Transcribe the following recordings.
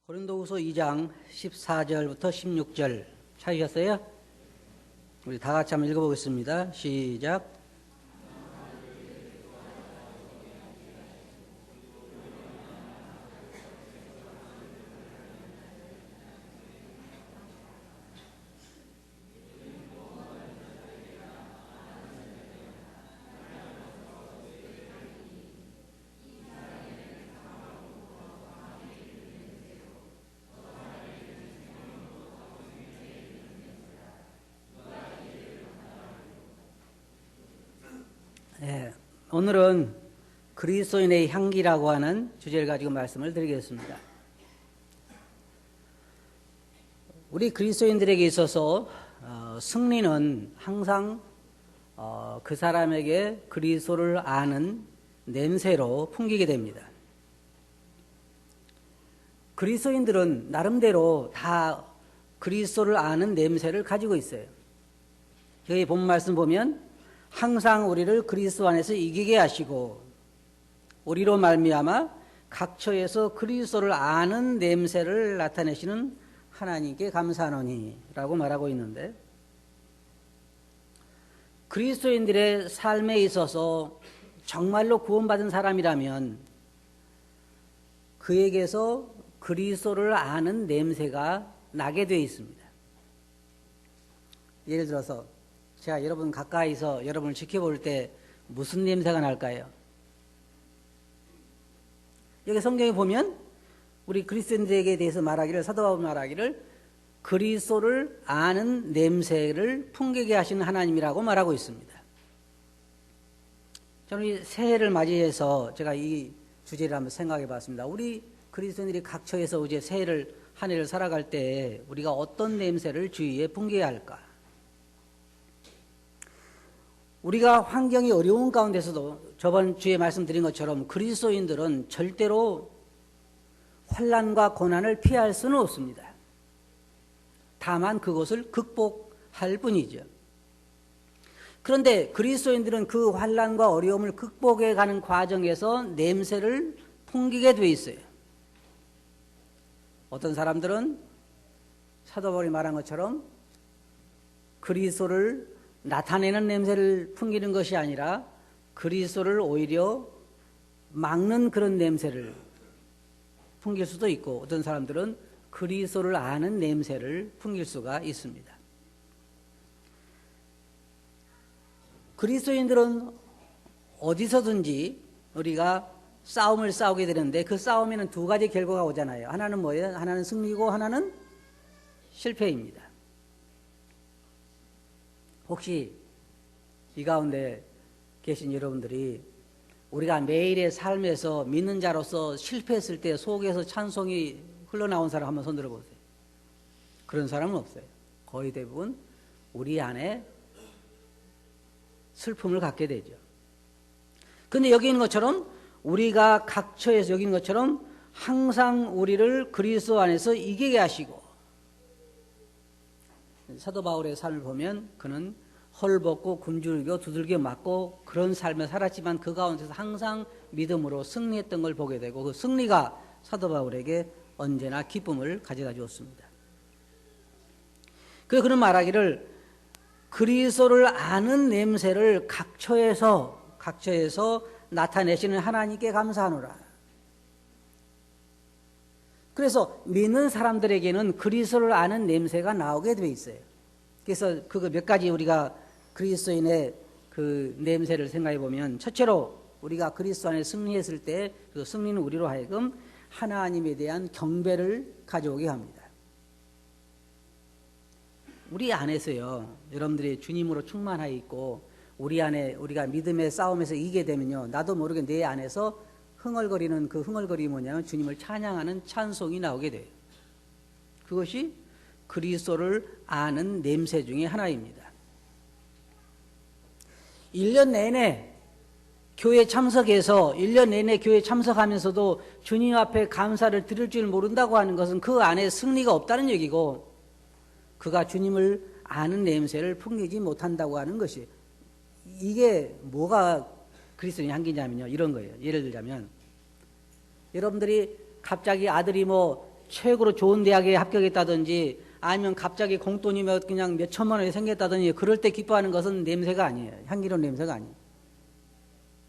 고린도후서 2장 14절부터 16절 찾으셨어요? 우리 다 같이 한번 읽어보겠습니다. 시작. 오늘은 그리스도인의 향기라고 하는 주제를 가지고 말씀을 드리겠습니다. 우리 그리스도인들에게 있어서 승리는 항상 그 사람에게 그리스도를 아는 냄새로 풍기게 됩니다. 그리스도인들은 나름대로 다 그리스도를 아는 냄새를 가지고 있어요. 여기 본 말씀 보면 항상 우리를 그리스도 안에서 이기게 하시고 우리로 말미암아 각처에서 그리스도를 아는 냄새를 나타내시는 하나님께 감사하노니 라고 말하고 있는데, 그리스도인들의 삶에 있어서 정말로 구원받은 사람이라면 그에게서 그리스도를 아는 냄새가 나게 되어 있습니다. 예를 들어서 제가 여러분 가까이서 여러분을 지켜볼 때 무슨 냄새가 날까요? 여기 성경에 보면 우리 그리스도인들에게 대해서 말하기를, 사도 바울이 말하기를 그리스도를 아는 냄새를 풍기게 하시는 하나님이라고 말하고 있습니다. 저는 이 새해를 맞이해서 제가 이 주제를 한번 생각해 봤습니다. 우리 그리스도인들이 각처에서 이제 새해를 한 해를 살아갈 때 우리가 어떤 냄새를 주위에 풍겨야 할까? 우리가 환경이 어려운 가운데서도 저번 주에 말씀드린 것처럼 그리스도인들은 절대로 환난과 고난을 피할 수는 없습니다. 다만 그것을 극복할 뿐이죠. 그런데 그리스도인들은 그 환난과 어려움을 극복해 가는 과정에서 냄새를 풍기게 돼 있어요. 어떤 사람들은 사도 바울이 말한 것처럼 그리스도를 나타내는 냄새를 풍기는 것이 아니라 그리스도를 오히려 막는 그런 냄새를 풍길 수도 있고, 어떤 사람들은 그리스도를 아는 냄새를 풍길 수가 있습니다. 그리스도인들은 어디서든지 우리가 싸움을 싸우게 되는데 그 싸움에는 두 가지 결과가 오잖아요. 하나는 뭐예요? 하나는 승리고 하나는 실패입니다. 혹시 이 가운데 계신 여러분들이 우리가 매일의 삶에서 믿는 자로서 실패했을 때 속에서 찬송이 흘러나온 사람 한번 손 들어보세요. 그런 사람은 없어요. 거의 대부분 우리 안에 슬픔을 갖게 되죠. 그런데 여기 있는 것처럼 우리가 각처에서 여기 있는 것처럼 항상 우리를 그리스도 안에서 이기게 하시고, 사도 바울의 삶을 보면 그는 헐벗고 굶주리고 두들겨 맞고 그런 삶을 살았지만 그 가운데서 항상 믿음으로 승리했던 걸 보게 되고, 그 승리가 사도 바울에게 언제나 기쁨을 가져다 주었습니다. 그래서 그는 말하기를 그리스도를 아는 냄새를 각처에서 나타내시는 하나님께 감사하노라. 그래서 믿는 사람들에게는 그리스도를 아는 냄새가 나오게 되어 있어요. 그래서 그거 몇 가지 우리가 그리스도인의 그 냄새를 생각해 보면, 첫째로 우리가 그리스도 안에 승리했을 때 그 승리는 우리로 하여금 하나님에 대한 경배를 가져오게 합니다. 우리 안에서요, 여러분들이 주님으로 충만하여 있고 우리 안에 우리가 믿음의 싸움에서 이기게 되면요, 나도 모르게 내 안에서 흥얼거리는 그 흥얼거림이 뭐냐면 주님을 찬양하는 찬송이 나오게 돼요. 그것이 그리스도를 아는 냄새 중에 하나입니다. 1년 내내 교회 참석해서 1년 내내 교회 참석하면서도 주님 앞에 감사를 드릴 줄 모른다고 하는 것은 그 안에 승리가 없다는 얘기고, 그가 주님을 아는 냄새를 풍기지 못한다고 하는 것이, 이게 뭐가 그리스도인 향기냐면요, 이런 거예요. 예를 들자면 여러분들이 갑자기 아들이 뭐 최고로 좋은 대학에 합격했다든지 아니면 갑자기 공돈이 그냥 몇 천만 원이 생겼다든지 그럴 때 기뻐하는 것은 냄새가 아니에요. 향기로운 냄새가 아니에요.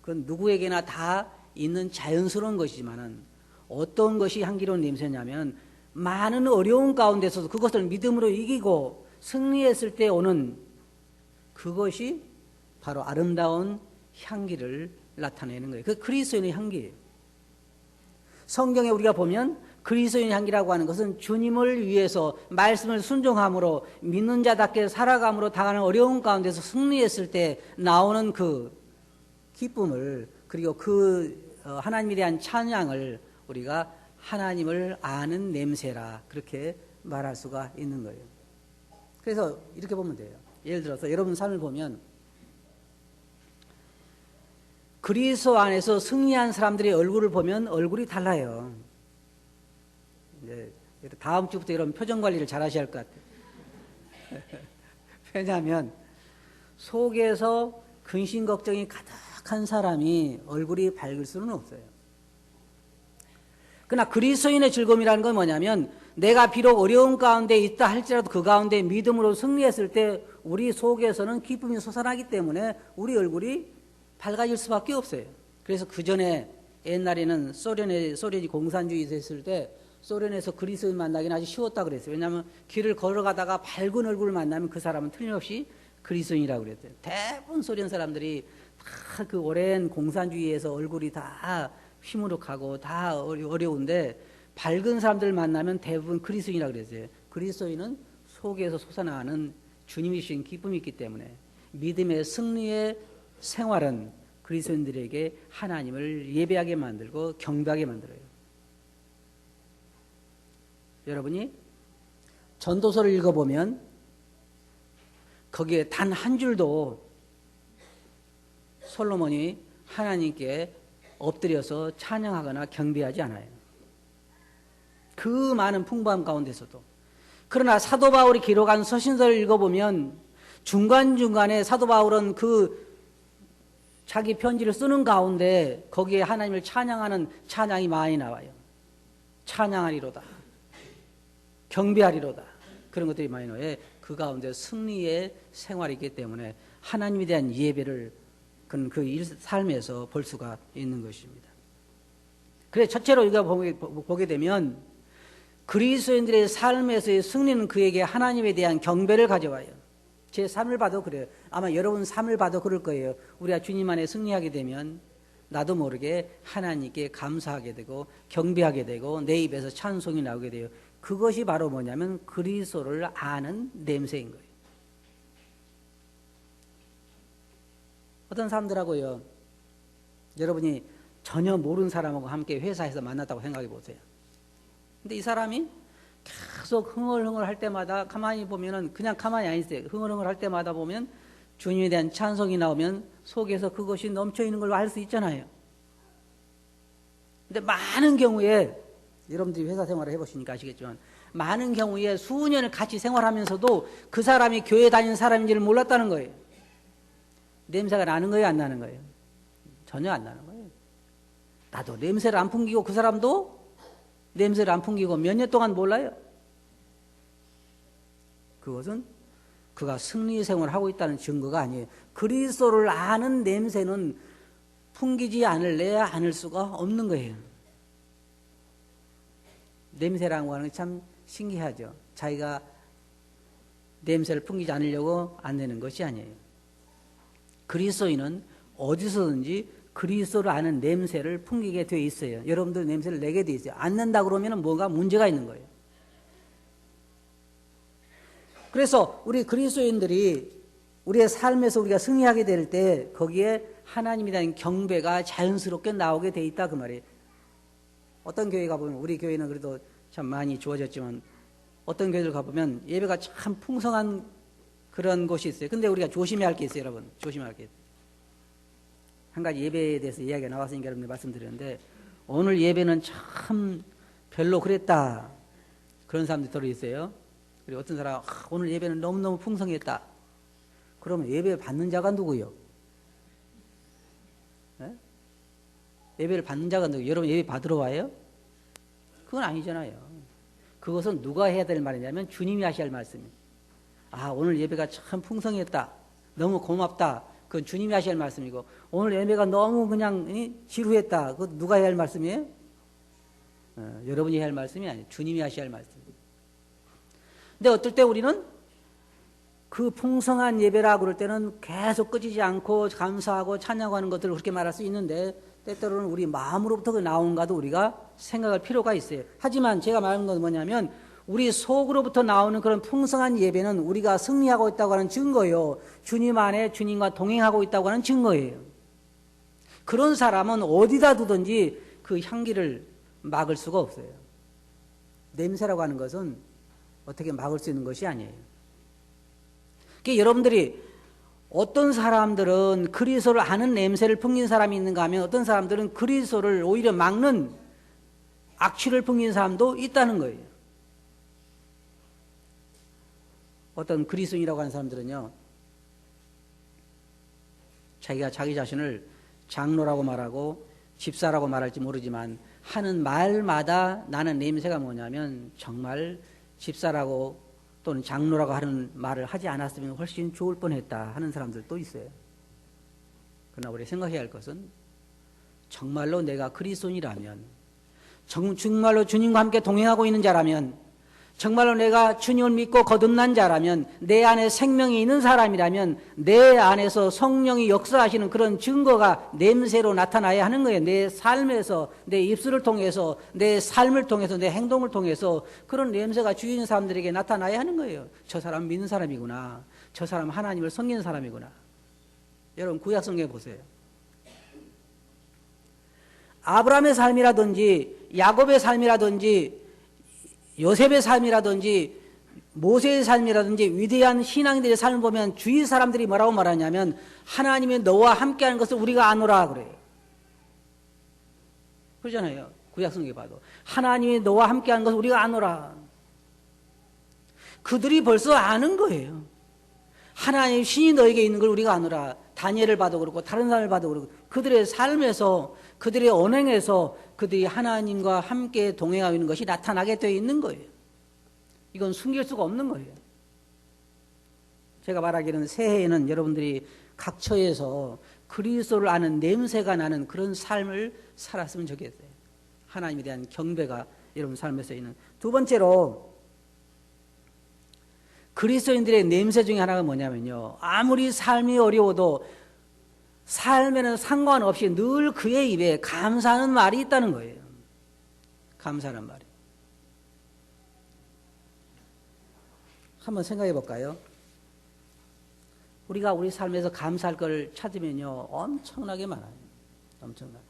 그건 누구에게나 다 있는 자연스러운 것이지만은 어떤 것이 향기로운 냄새냐면 많은 어려운 가운데서도 그것을 믿음으로 이기고 승리했을 때 오는 그것이 바로 아름다운 향기를 나타내는 거예요. 그 그리스도인의 향기예요. 성경에 우리가 보면 그리스도인의 향기라고 하는 것은 주님을 위해서 말씀을 순종함으로 믿는 자답게 살아감으로 당하는 어려운 가운데서 승리했을 때 나오는 그 기쁨을 그리고 그 하나님에 대한 찬양을 우리가 하나님을 아는 냄새라 그렇게 말할 수가 있는 거예요. 그래서 이렇게 보면 돼요. 예를 들어서 여러분 삶을 보면 그리스도 안에서 승리한 사람들의 얼굴을 보면 얼굴이 달라요. 이제 다음 주부터 여러분 표정 관리를 잘 하셔야 할 것 같아요. 왜냐하면 속에서 근심 걱정이 가득한 사람이 얼굴이 밝을 수는 없어요. 그러나 그리스도인의 즐거움이라는 건 뭐냐면 내가 비록 어려운 가운데 있다 할지라도 그 가운데 믿음으로 승리했을 때 우리 속에서는 기쁨이 솟아나기 때문에 우리 얼굴이 밝아질 수밖에 없어요. 그래서 그 전에 옛날에는 소련이 공산주의 있을 때 소련에서 그리스도인 만나기는 아주 쉬웠다 그랬어요. 왜냐하면 길을 걸어가다가 밝은 얼굴을 만나면 그 사람은 틀림없이 그리스도인이라고 그랬어요. 대부분 소련 사람들이 다 그 오랜 공산주의에서 얼굴이 다 휘무룩하고 다 어려운데 밝은 사람들을 만나면 대부분 그리스도인이라고 그랬어요. 그리스도인은 속에서 솟아나는 주님이 주신 기쁨이 있기 때문에 믿음의 승리의 생활은 그리스도인들에게 하나님을 예배하게 만들고 경배하게 만들어요. 여러분이 전도서를 읽어보면 거기에 단 한 줄도 솔로몬이 하나님께 엎드려서 찬양하거나 경배하지 않아요. 그 많은 풍부함 가운데서도. 그러나 사도 바울이 기록한 서신서를 읽어보면 중간중간에 사도 바울은 그 자기 편지를 쓰는 가운데 거기에 하나님을 찬양하는 찬양이 많이 나와요. 찬양하리로다. 경배하리로다. 그런 것들이 많이 나와요. 그 가운데 승리의 생활이기 때문에 하나님에 대한 예배를 그 삶에서 볼 수가 있는 것입니다. 그래서 첫째로 우리가 보게 되면 그리스도인들의 삶에서의 승리는 그에게 하나님에 대한 경배를 가져와요. 제 삶을 봐도 그래요. 아마 여러분 삶을 봐도 그럴 거예요. 우리가 주님 안에 승리하게 되면 나도 모르게 하나님께 감사하게 되고 경배하게 되고 내 입에서 찬송이 나오게 돼요. 그것이 바로 뭐냐면 그리스도를 아는 냄새인 거예요. 어떤 사람들하고요, 여러분이 전혀 모르는 사람하고 함께 회사에서 만났다고 생각해 보세요. 근데 이 사람이 계속 흥얼흥얼 할 때마다 가만히 보면은 그냥 가만히 안 있어요. 흥얼흥얼 할 때마다 보면 주님에 대한 찬송이 나오면 속에서 그것이 넘쳐 있는 걸로 알 수 있잖아요. 근데 많은 경우에 여러분들이 회사 생활을 해보시니까 아시겠지만 많은 경우에 수년을 같이 생활하면서도 그 사람이 교회 다니는 사람인지를 몰랐다는 거예요. 냄새가 나는 거예요, 안 나는 거예요? 전혀 안 나는 거예요. 나도 냄새를 안 풍기고 그 사람도 냄새를 안 풍기고 몇 년 동안 몰라요. 그것은 그가 승리 생활을 하고 있다는 증거가 아니에요. 그리스도를 아는 냄새는 풍기지 않을래야 않을 수가 없는 거예요. 냄새라고 하는 게 참 신기하죠. 자기가 냄새를 풍기지 않으려고 안 내는 것이 아니에요. 그리스도인은 어디서든지 그리스도를 아는 냄새를 풍기게 되어 있어요. 여러분들 냄새를 내게 되어 있어요. 안 nen다 그러면 뭔가 문제가 있는 거예요. 그래서 우리 그리스도인들이 우리의 삶에서 우리가 승리하게 될 때 거기에 하나님에 대한 경배가 자연스럽게 나오게 돼 있다 그 말이에요. 어떤 교회 가보면 우리 교회는 그래도 참 많이 좋아졌지만 어떤 교회들 가보면 예배가 참 풍성한 그런 곳이 있어요. 근데 우리가 조심해야 할 게 있어요, 여러분. 조심해야 할 게 있어요. 한 가지 예배에 대해서 이야기가 나왔으니까 여러분들 말씀드렸는데 오늘 예배는 참 별로 그랬다. 그런 사람들이 들어 있어요. 그리고 어떤 사람은 오늘 예배는 너무너무 풍성했다. 그러면 예배 받는 자가 누구요? 네? 예배를 받는 자가 누구? 여러분 예배 받으러 와요? 그건 아니잖아요. 그것은 누가 해야 될 말이냐면 주님이 하셔야 할 말씀입니다. 아, 오늘 예배가 참 풍성했다. 너무 고맙다. 그건 주님이 하셔야 할 말씀이고, 오늘 예배가 너무 그냥 지루했다. 그건 누가 해야 할 말씀이에요? 여러분이 해야 할 말씀이 아니에요. 주님이 하셔야 할 말씀입니다. 근데 어떨 때 우리는 그 풍성한 예배라고 그럴 때는 계속 꺼지지 않고 감사하고 찬양하는 것들을 그렇게 말할 수 있는데, 때때로는 우리 마음으로부터 그 나온가도 우리가 생각할 필요가 있어요. 하지만 제가 말하는 건 뭐냐면, 우리 속으로부터 나오는 그런 풍성한 예배는 우리가 승리하고 있다고 하는 증거예요. 주님 안에 주님과 동행하고 있다고 하는 증거예요. 그런 사람은 어디다 두든지 그 향기를 막을 수가 없어요. 냄새라고 하는 것은 어떻게 막을 수 있는 것이 아니에요. 그러니까 여러분들이 어떤 사람들은 그리스도를 아는 냄새를 풍긴 사람이 있는가 하면, 어떤 사람들은 그리스도를 오히려 막는 악취를 풍긴 사람도 있다는 거예요. 어떤 그리스도인이라고 하는 사람들은요, 자기가 자기 자신을 장로라고 말하고 집사라고 말할지 모르지만 하는 말마다 나는 냄새가 뭐냐면, 정말 집사라고 또는 장로라고 하는 말을 하지 않았으면 훨씬 좋을 뻔했다 하는 사람들도 있어요. 그러나 우리 생각해야 할 것은, 정말로 내가 그리스도인이라면, 정말로 주님과 함께 동행하고 있는 자라면, 정말로 내가 주님을 믿고 거듭난 자라면, 내 안에 생명이 있는 사람이라면 내 안에서 성령이 역사하시는 그런 증거가 냄새로 나타나야 하는 거예요. 내 삶에서, 내 입술을 통해서, 내 삶을 통해서, 내 행동을 통해서 그런 냄새가 주위 있는 사람들에게 나타나야 하는 거예요. 저 사람 믿는 사람이구나. 저 사람 하나님을 섬기는 사람이구나. 여러분 구약성경에 보세요. 아브라함의 삶이라든지 야곱의 삶이라든지 요셉의 삶이라든지 모세의 삶이라든지 위대한 신앙인들의 삶을 보면 주위 사람들이 뭐라고 말하냐면, 하나님이 너와 함께하는 것을 우리가 아노라 그래요. 그러잖아요. 구약성경에 봐도 하나님이 너와 함께하는 것을 우리가 아노라. 그들이 벌써 아는 거예요. 하나님 신이 너에게 있는 걸 우리가 아노라. 다니엘을 봐도 그렇고 다른 사람을 봐도 그렇고, 그들의 삶에서, 그들의 언행에서 그들이 하나님과 함께 동행하고 있는 것이 나타나게 되어 있는 거예요. 이건 숨길 수가 없는 거예요. 제가 말하기는 새해에는 여러분들이 각 처에서 그리스도를 아는 냄새가 나는 그런 삶을 살았으면 좋겠어요. 하나님에 대한 경배가 여러분 삶에서 있는. 두 번째로, 그리스도인들의 냄새 중에 하나가 뭐냐면요, 아무리 삶이 어려워도 삶에는 상관없이 늘 그의 입에 감사하는 말이 있다는 거예요. 감사하는 말이. 한번 생각해 볼까요? 우리가 우리 삶에서 감사할 걸 찾으면요, 엄청나게 많아요. 엄청나게.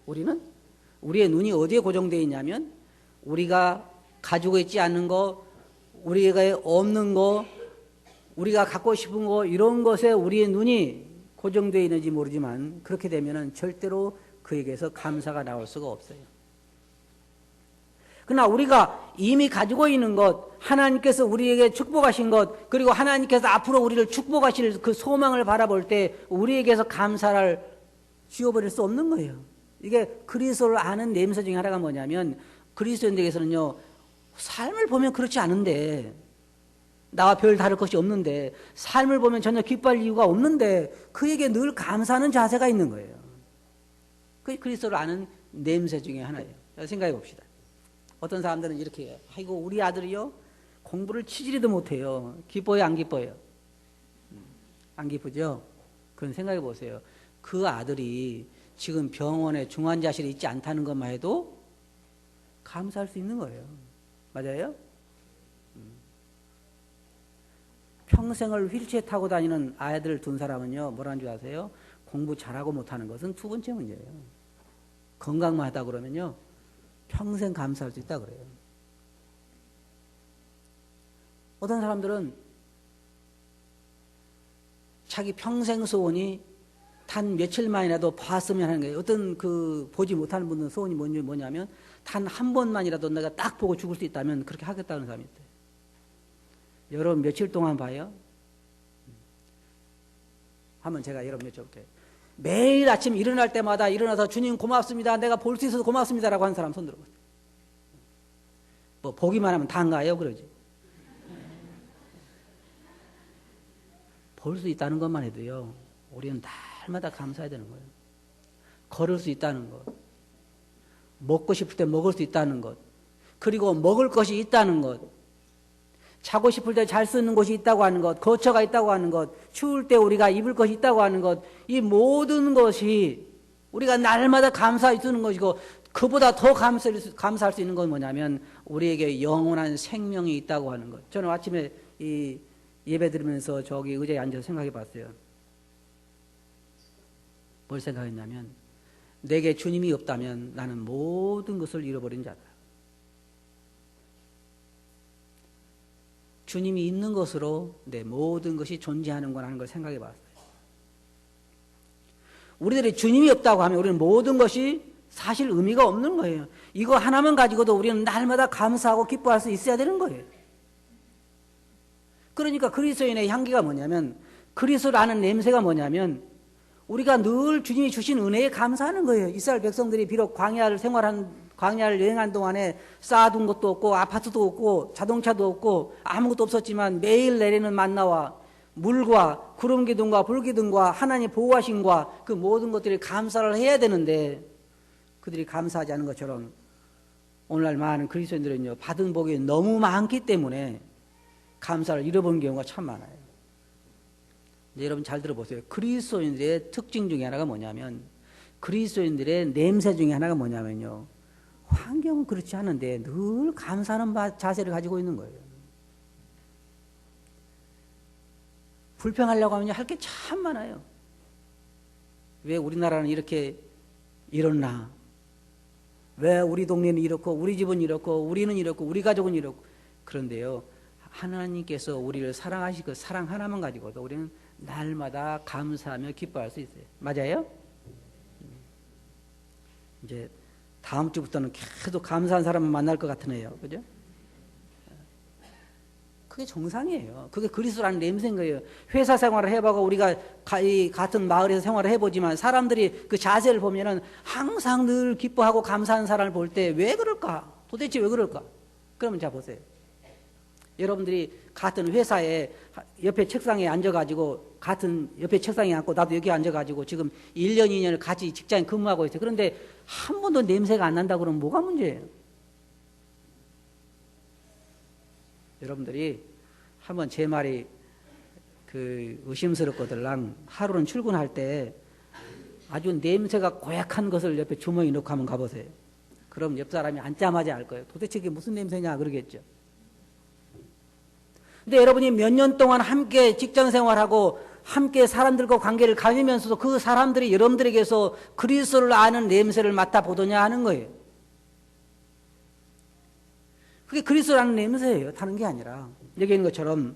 우리는 우리의 눈이 어디에 고정되어 있냐면, 우리가 가지고 있지 않는 거, 우리가 없는 거, 우리가 갖고 싶은 거, 이런 것에 우리의 눈이 고정되어 있는지 모르지만, 그렇게 되면은 절대로 그에게서 감사가 나올 수가 없어요. 그러나 우리가 이미 가지고 있는 것, 하나님께서 우리에게 축복하신 것, 그리고 하나님께서 앞으로 우리를 축복하실 그 소망을 바라볼 때 우리에게서 감사를 지워버릴 수 없는 거예요. 이게 그리스도를 아는 냄새 중에 하나가 뭐냐면, 그리스도인들에게서는요, 삶을 보면 그렇지 않은데, 나와 별 다를 것이 없는데, 삶을 보면 전혀 기뻐할 이유가 없는데 그에게 늘 감사하는 자세가 있는 거예요. 그게 그리스도를 아는 냄새 중에 하나예요. 생각해 봅시다. 어떤 사람들은 이렇게 해요. 아이고, 우리 아들이요, 공부를 치지리도 못해요. 기뻐요, 안 기뻐요? 안 기쁘죠? 그건 생각해 보세요. 그 아들이 지금 병원에 중환자실에 있지 않다는 것만 해도 감사할 수 있는 거예요. 맞아요? 평생을 휠체어 타고 다니는 아이들을 둔 사람은요, 뭐라는 줄 아세요? 공부 잘하고 못하는 것은 두 번째 문제예요. 건강만 하다 그러면요, 평생 감사할 수 있다 그래요. 어떤 사람들은 자기 평생 소원이 단 며칠만이라도 봤으면 하는 거예요. 어떤 그 보지 못하는 분들은 소원이 뭐냐면, 단 한 번만이라도 내가 딱 보고 죽을 수 있다면 그렇게 하겠다는 사람이 있대요. 여러분 며칠 동안 봐요? 한번 제가 여러분 여쭤볼게요. 매일 아침 일어날 때마다 일어나서 주님 고맙습니다, 내가 볼 수 있어서 고맙습니다라고 하는 사람 손 들어보세요. 뭐 보기만 하면 다인가요? 그러지. 볼 수 있다는 것만 해도요, 우리는 날마다 감사해야 되는 거예요. 걸을 수 있다는 것, 먹고 싶을 때 먹을 수 있다는 것, 그리고 먹을 것이 있다는 것, 자고 싶을 때 잘 쓰는 곳이 있다고 하는 것, 거처가 있다고 하는 것, 추울 때 우리가 입을 것이 있다고 하는 것, 이 모든 것이 우리가 날마다 감사해 주는 것이고, 그보다 더 감사할 수 있는 건 뭐냐면 우리에게 영원한 생명이 있다고 하는 것. 저는 아침에 이 예배 드리면서 저기 의자에 앉아서 생각해 봤어요. 뭘 생각했냐면, 내게 주님이 없다면 나는 모든 것을 잃어버린 자다. 주님이 있는 것으로 내 모든 것이 존재하는구나 하는 걸 생각해 봤어요. 우리들이 주님이 없다고 하면 우리는 모든 것이 사실 의미가 없는 거예요. 이거 하나만 가지고도 우리는 날마다 감사하고 기뻐할 수 있어야 되는 거예요. 그러니까 그리스도인의 향기가 뭐냐면, 그리스도를 아는 냄새가 뭐냐면, 우리가 늘 주님이 주신 은혜에 감사하는 거예요. 이스라엘 백성들이 비록 광야를 여행한 동안에 쌓아둔 것도 없고 아파트도 없고 자동차도 없고 아무것도 없었지만 매일 내리는 만나와 물과 구름 기둥과 불 기둥과 하나님 보호하심과 그 모든 것들이 감사를 해야 되는데, 그들이 감사하지 않은 것처럼 오늘날 많은 그리스도인들은요, 받은 복이 너무 많기 때문에 감사를 잃어버린 경우가 참 많아요. 여러분 잘 들어보세요. 그리스도인들의 특징 중에 하나가 뭐냐면, 그리스도인들의 냄새 중에 하나가 뭐냐면요, 환경은 그렇지 않은데 늘 감사하는 자세를 가지고 있는 거예요. 불평하려고 하면 할 게 참 많아요. 왜 우리나라는 이렇게 이렇나? 왜 우리 동네는 이렇고 우리 집은 이렇고 우리는 이렇고 우리 가족은 이렇고. 그런데요, 하나님께서 우리를 사랑하시고 그 사랑 하나만 가지고도 우리는 날마다 감사하며 기뻐할 수 있어요. 맞아요? 이제 다음 주부터는 계속 감사한 사람을 만날 것 같으네요. 그죠? 그게 정상이에요. 그게 그리스도라는 냄새인 거예요. 회사 생활을 해보고 우리가 같은 마을에서 생활을 해보지만 사람들이 그 자세를 보면은 항상 늘 기뻐하고 감사하는 사람을 볼 때 왜 그럴까? 도대체 왜 그럴까? 그러면 자 보세요. 여러분들이 같은 회사에 옆에 책상에 앉아가지고 옆에 책상에 앉고 나도 여기 앉아가지고 지금 1년, 2년을 같이 직장에 근무하고 있어요. 그런데 한 번도 냄새가 안 난다 그러면 뭐가 문제예요? 여러분들이 한번 제 말이 의심스럽거들랑 하루는 출근할 때 아주 냄새가 고약한 것을 옆에 주머니 넣고 한번 가보세요. 그럼 옆 사람이 앉자마자 알 거예요. 도대체 이게 무슨 냄새냐 그러겠죠. 근데 여러분이 몇 년 동안 함께 직장 생활하고 함께 사람들과 관계를 가지면서도 그 사람들이 여러분들에게서 그리스도를 아는 냄새를 맡아보더냐 하는 거예요. 그게 그리스도라는 냄새예요. 다른 게 아니라. 여기 있는 것처럼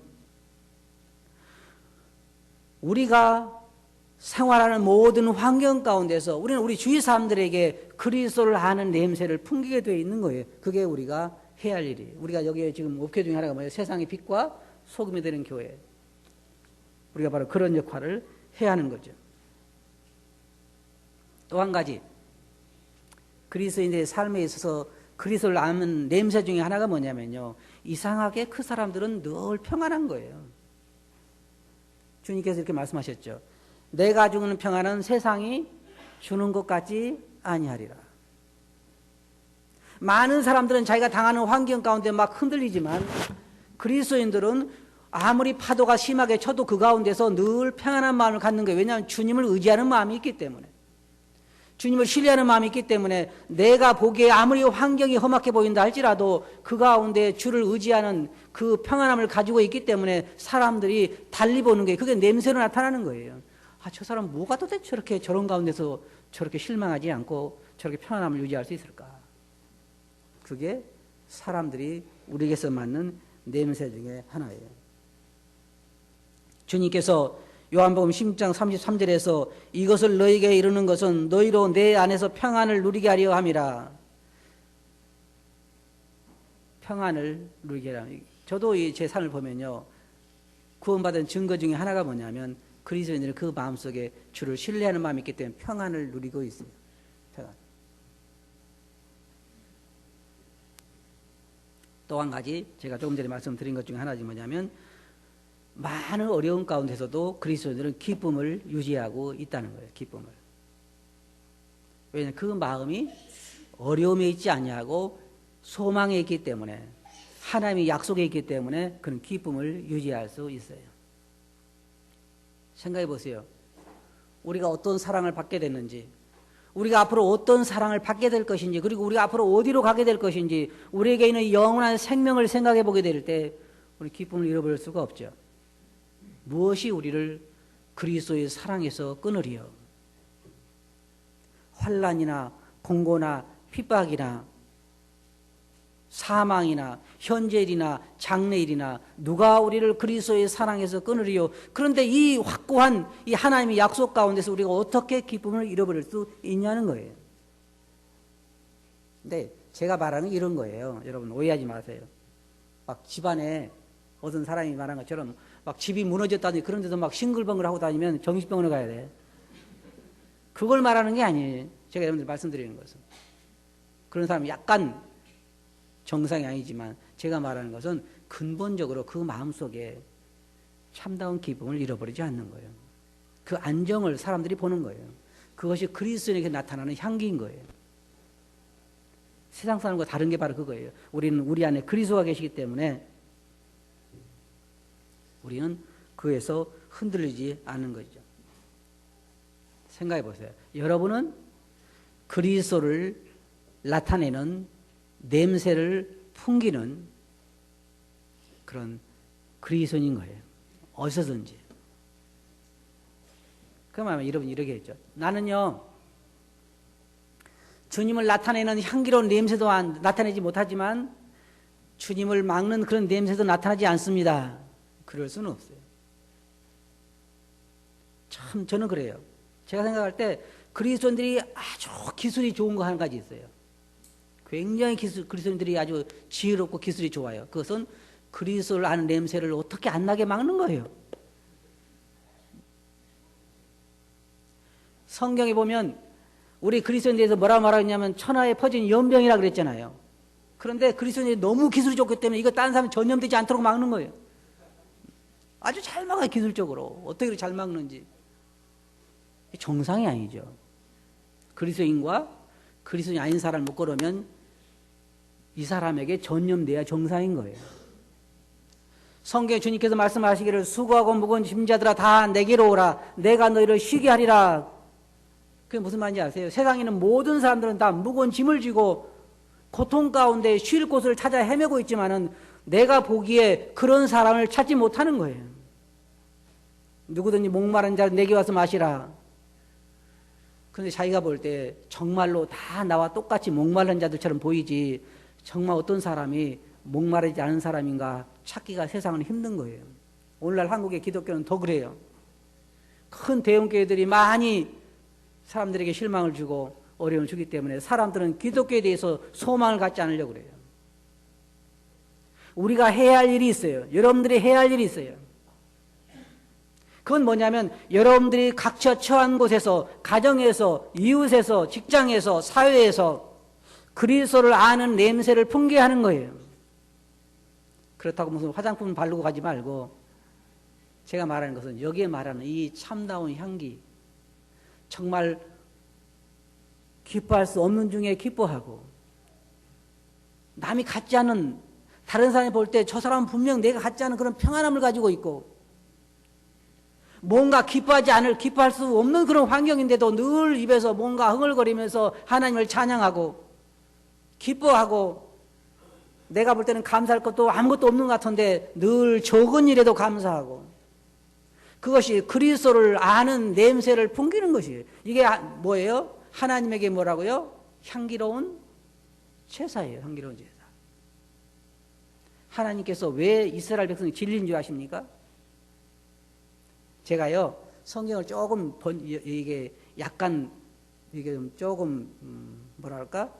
우리가 생활하는 모든 환경 가운데서 우리는 우리 주위 사람들에게 그리스도를 아는 냄새를 풍기게 되어 있는 거예요. 그게 우리가 해야 할 일이에요. 우리가 여기에 지금 목표 중에 하나가 뭐예요? 세상의 빛과 소금이 되는 교회. 우리가 바로 그런 역할을 해야 하는 거죠. 또 한 가지, 그리스도인들의 삶에 있어서 그리스도를 아는 냄새 중에 하나가 뭐냐면요, 이상하게 그 사람들은 늘 평안한 거예요. 주님께서 이렇게 말씀하셨죠. 내가 주는 평안은 세상이 주는 것 같지 아니하리라. 많은 사람들은 자기가 당하는 환경 가운데 막 흔들리지만 그리스도인들은 아무리 파도가 심하게 쳐도 그 가운데서 늘 평안한 마음을 갖는 거예요. 왜냐하면 주님을 의지하는 마음이 있기 때문에, 주님을 신뢰하는 마음이 있기 때문에 내가 보기에 아무리 환경이 험악해 보인다 할지라도 그 가운데 주를 의지하는 그 평안함을 가지고 있기 때문에 사람들이 달리 보는 거예요. 그게 냄새로 나타나는 거예요. 아, 저 사람 뭐가 도대체 저렇게 저런 가운데서 저렇게 실망하지 않고 저렇게 평안함을 유지할 수 있을까? 그게 사람들이 우리에게서 맡는 냄새 중에 하나예요. 주님께서 요한복음 16장 33절에서 이것을 너희에게 이루는 것은 너희로 내 안에서 평안을 누리게 하려 함이라. 평안을 누리게 하려 함이라. 저도 제 삶을 보면요, 구원받은 증거 중에 하나가 뭐냐면 그리스도인들은 그 마음속에 주를 신뢰하는 마음이 있기 때문에 평안을 누리고 있어요. 평안. 또 한 가지 제가 조금 전에 말씀드린 것 중에 하나지 뭐냐면 많은 어려움 가운데서도 그리스도인들은 기쁨을 유지하고 있다는 거예요. 기쁨을. 왜냐하면 그 마음이 어려움에 있지 아니하고 소망에 있기 때문에 하나님의 약속에 있기 때문에 그런 기쁨을 유지할 수 있어요. 생각해 보세요. 우리가 어떤 사랑을 받게 됐는지, 우리가 앞으로 어떤 사랑을 받게 될 것인지, 그리고 우리가 앞으로 어디로 가게 될 것인지, 우리에게 있는 영원한 생명을 생각해 보게 될 때 우리 기쁨을 잃어버릴 수가 없죠. 무엇이 우리를 그리스도의 사랑에서 끊으리요? 환난이나 공고나 핍박이나 사망이나 현재일이나 장래일이나 누가 우리를 그리스도의 사랑에서 끊으리요? 그런데 이 확고한 이 하나님의 약속 가운데서 우리가 어떻게 기쁨을 잃어버릴 수 있냐는 거예요. 근데 제가 말하는 건 이런 거예요. 여러분 오해하지 마세요. 막 집안에 어떤 사람이 말한 것처럼 막 집이 무너졌다니 그런 데서 막 싱글벙글 하고 다니면 정신병원에 가야 돼. 그걸 말하는 게 아니에요. 제가 여러분들 말씀드리는 것은. 그런 사람이 약간 정상이 아니지만 제가 말하는 것은 근본적으로 그 마음속에 참다운 기쁨을 잃어버리지 않는 거예요. 그 안정을 사람들이 보는 거예요. 그것이 그리스도인에게 나타나는 향기인 거예요. 세상 사람과 다른 게 바로 그거예요. 우리는 우리 안에 그리스도가 계시기 때문에 우리는 그에서 흔들리지 않는 거죠. 생각해 보세요. 여러분은 그리스도를 나타내는 냄새를 풍기는 그런 그리스도인인 거예요. 어디서든지. 그러면 여러분 이렇게 했죠. 나는요, 주님을 나타내는 향기로운 냄새도 나타내지 못하지만 주님을 막는 그런 냄새도 나타나지 않습니다. 그럴 수는 없어요. 참 저는 그래요. 제가 생각할 때 그리스도인들이 아주 기술이 좋은 거 한 가지 있어요. 굉장히 그리스도인들이 아주 지혜롭고 기술이 좋아요. 그것은 그리스도를 아는 냄새를 어떻게 안 나게 막는 거예요. 성경에 보면 우리 그리스도인에 대해서 뭐라 말하냐면 천하에 퍼진 연병이라 그랬잖아요. 그런데 그리스도인이 너무 기술이 좋기 때문에 이거 다른 사람이 전염되지 않도록 막는 거예요. 아주 잘 막아요. 기술적으로. 어떻게 그렇게 잘 막는지. 정상이 아니죠. 그리스도인과 그리스도인이 아닌 사람을 못 걸으면 이 사람에게 전염돼야 정상인 거예요. 성경에 주님께서 말씀하시기를 수고하고 무거운 짐자들아 다 내게로 오라 내가 너희를 쉬게 하리라. 그게 무슨 말인지 아세요? 세상에 있는 모든 사람들은 다 무거운 짐을 지고 고통 가운데 쉴 곳을 찾아 헤매고 있지만은 내가 보기에 그런 사람을 찾지 못하는 거예요. 누구든지 목마른 자를 내게 와서 마시라. 그런데 자기가 볼 때 정말로 다 나와 똑같이 목마른 자들처럼 보이지 정말 어떤 사람이 목마르지 않은 사람인가 찾기가 세상은 힘든 거예요. 오늘날 한국의 기독교는 더 그래요. 큰 대형교회들이 많이 사람들에게 실망을 주고 어려움을 주기 때문에 사람들은 기독교에 대해서 소망을 갖지 않으려고 그래요. 우리가 해야 할 일이 있어요. 여러분들이 해야 할 일이 있어요. 그건 뭐냐면 여러분들이 각처 처한 곳에서 가정에서 이웃에서 직장에서 사회에서 그리스도를 아는 냄새를 풍기게 하는 거예요. 그렇다고 무슨 화장품 바르고 가지 말고 제가 말하는 것은 여기에 말하는 이 참다운 향기 정말 기뻐할 수 없는 중에 기뻐하고 남이 갖지 않은 다른 사람이 볼 때 저 사람은 분명 내가 갖지 않은 그런 평안함을 가지고 있고 뭔가 기뻐할 수 없는 그런 환경인데도 늘 입에서 뭔가 흥얼거리면서 하나님을 찬양하고 기뻐하고 내가 볼 때는 감사할 것도 아무것도 없는 것 같은데 늘 적은 일에도 감사하고 그것이 그리스도를 아는 냄새를 풍기는 것이에요. 이게 뭐예요? 하나님에게 뭐라고요? 향기로운 제사예요. 향기로운 제사. 하나님께서 왜 이스라엘 백성이 질린 줄 아십니까? 제가요 성경을 조금 이게 약간 이게 조금 뭐랄까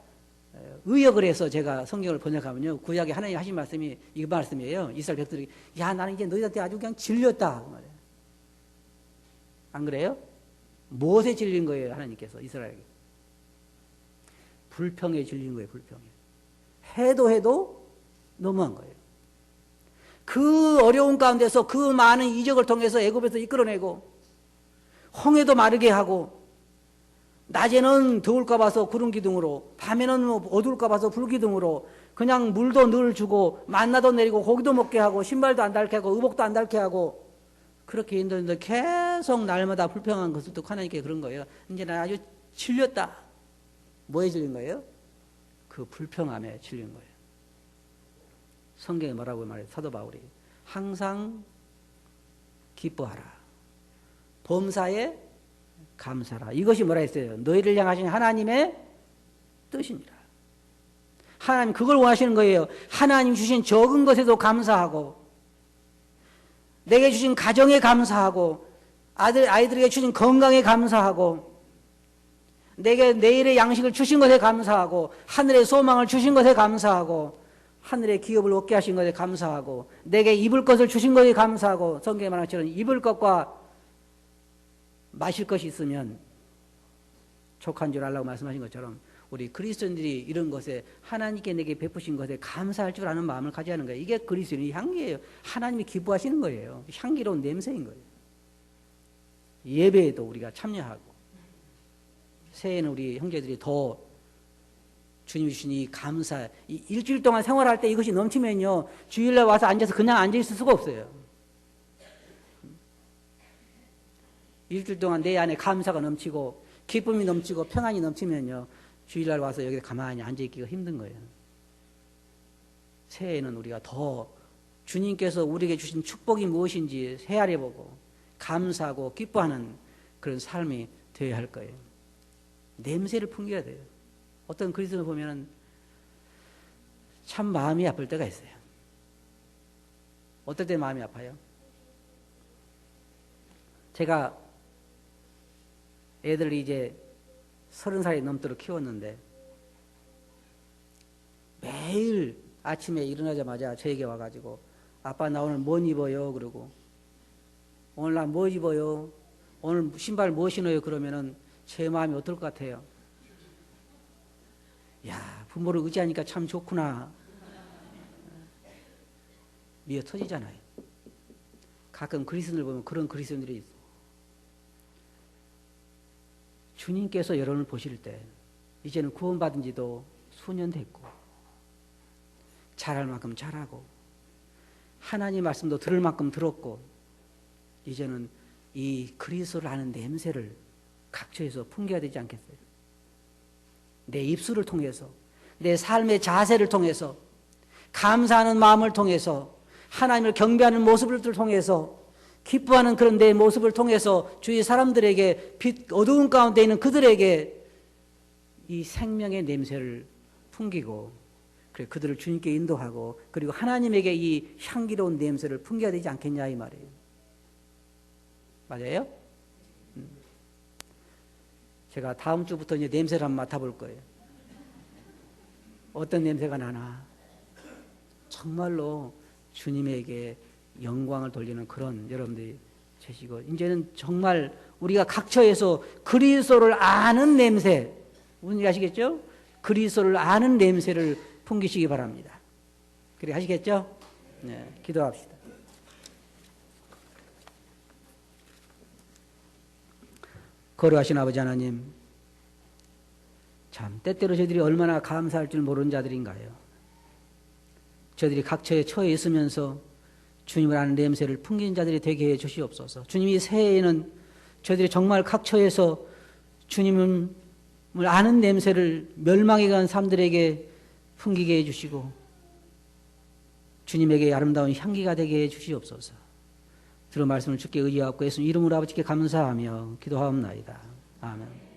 의역을 해서 제가 성경을 번역하면요 구약에 하나님 하신 말씀이 이 말씀이에요. 이스라엘 백성들이 야 나는 이제 너희한테 아주 그냥 질렸다 그 말이에요. 안 그래요? 무엇에 질린 거예요 하나님께서 이스라엘에게? 불평에 질린 거예요. 불평에. 해도 너무한 거예요. 그 어려운 가운데서 그 많은 이적을 통해서 애굽에서 이끌어내고 홍해도 마르게 하고 낮에는 더울까 봐서 구름 기둥으로 밤에는 어두울까 봐서 불 기둥으로 그냥 물도 늘 주고 만나도 내리고 고기도 먹게 하고 신발도 안 닳게 하고 의복도 안 닳게 하고 그렇게 인도인데 계속 날마다 불평한 것을 듣고 하나님께 그런 거예요. 이제 나 아주 질렸다. 뭐에 질린 거예요? 그 불평함에 질린 거예요. 성경에 뭐라고 말해요? 사도 바울이 항상 기뻐하라. 범사에 감사라. 이것이 뭐라 했어요? 너희를 향하신 하나님의 뜻이니라. 하나님 그걸 원하시는 거예요. 하나님 주신 적은 것에도 감사하고 내게 주신 가정에 감사하고 아이들에게 주신 건강에 감사하고 내게 내일의 양식을 주신 것에 감사하고 하늘의 소망을 주신 것에 감사하고 하늘의 기업을 얻게 하신 것에 감사하고 내게 입을 것을 주신 것에 감사하고 성경에 말한 것처럼 입을 것과 마실 것이 있으면 족한 줄 알라고 말씀하신 것처럼 우리 그리스도인들이 이런 것에 하나님께 내게 베푸신 것에 감사할 줄 아는 마음을 가져야 하는 거예요. 이게 그리스도인의 향기예요. 하나님이 기뻐하시는 거예요. 향기로운 냄새인 거예요. 예배에도 우리가 참여하고 새해에는 우리 형제들이 더 주님 주신 이 감사, 이 일주일 동안 생활할 때 이것이 넘치면요 주일날 와서 앉아서 그냥 앉아있을 수가 없어요. 일주일 동안 내 안에 감사가 넘치고 기쁨이 넘치고 평안이 넘치면요 주일날 와서 여기 가만히 앉아있기가 힘든 거예요. 새해에는 우리가 더 주님께서 우리에게 주신 축복이 무엇인지 헤아려보고 감사하고 기뻐하는 그런 삶이 되어야 할 거예요. 냄새를 풍겨야 돼요. 어떤 그리스도를 보면은 참 마음이 아플 때가 있어요. 어떨 때 마음이 아파요? 제가 애들 이제 30살이 넘도록 키웠는데 매일 아침에 일어나자마자 저에게 와가지고 아빠 나 오늘 뭐 입어요? 그러고 오늘 나 뭐 입어요? 오늘 신발 뭐 신어요? 그러면은 제 마음이 어떨 것 같아요? 야, 부모를 의지하니까 참 좋구나. 미어 터지잖아요. 가끔 그리스도인을 보면 그런 그리스도인들이 있어. 주님께서 여러분을 보실 때 이제는 구원받은 지도 수년 됐고 잘할 만큼 잘하고 하나님 말씀도 들을 만큼 들었고 이제는 이 그리스도를 아는 냄새를 각처에서 풍겨야 되지 않겠어요? 내 입술을 통해서 내 삶의 자세를 통해서 감사하는 마음을 통해서 하나님을 경배하는 모습을 통해서 기뻐하는 그런 내 모습을 통해서 주위 사람들에게 빛 어두운 가운데 있는 그들에게 이 생명의 냄새를 풍기고 그래 그들을 주님께 인도하고 그리고 하나님에게 이 향기로운 냄새를 풍겨야 되지 않겠냐 이 말이에요. 맞아요? 제가 다음 주부터 이제 냄새를 한번 맡아볼 거예요. 어떤 냄새가 나나. 정말로 주님에게 영광을 돌리는 그런 여러분들이 되시고 이제는 정말 우리가 각처에서 그리스도를 아는 냄새, 무슨 일 아시겠죠? 그리스도를 아는 냄새를 풍기시기 바랍니다. 그래 하시겠죠? 네, 기도합시다. 거룩하신 아버지 하나님, 참 때때로 저희들이 얼마나 감사할 줄 모르는 자들인가요? 저희들이 각처에 처해 있으면서 주님을 아는 냄새를 풍기는 자들이 되게 해 주시옵소서. 주님이 새해에는 저희들이 정말 각처에서 주님을 아는 냄새를 멸망해 간 사람들에게 풍기게 해 주시고 주님에게 아름다운 향기가 되게 해 주시옵소서. 들은 말씀을 주께 의지하고 예수님 이름으로 아버지께 감사하며 기도하옵나이다. 아멘.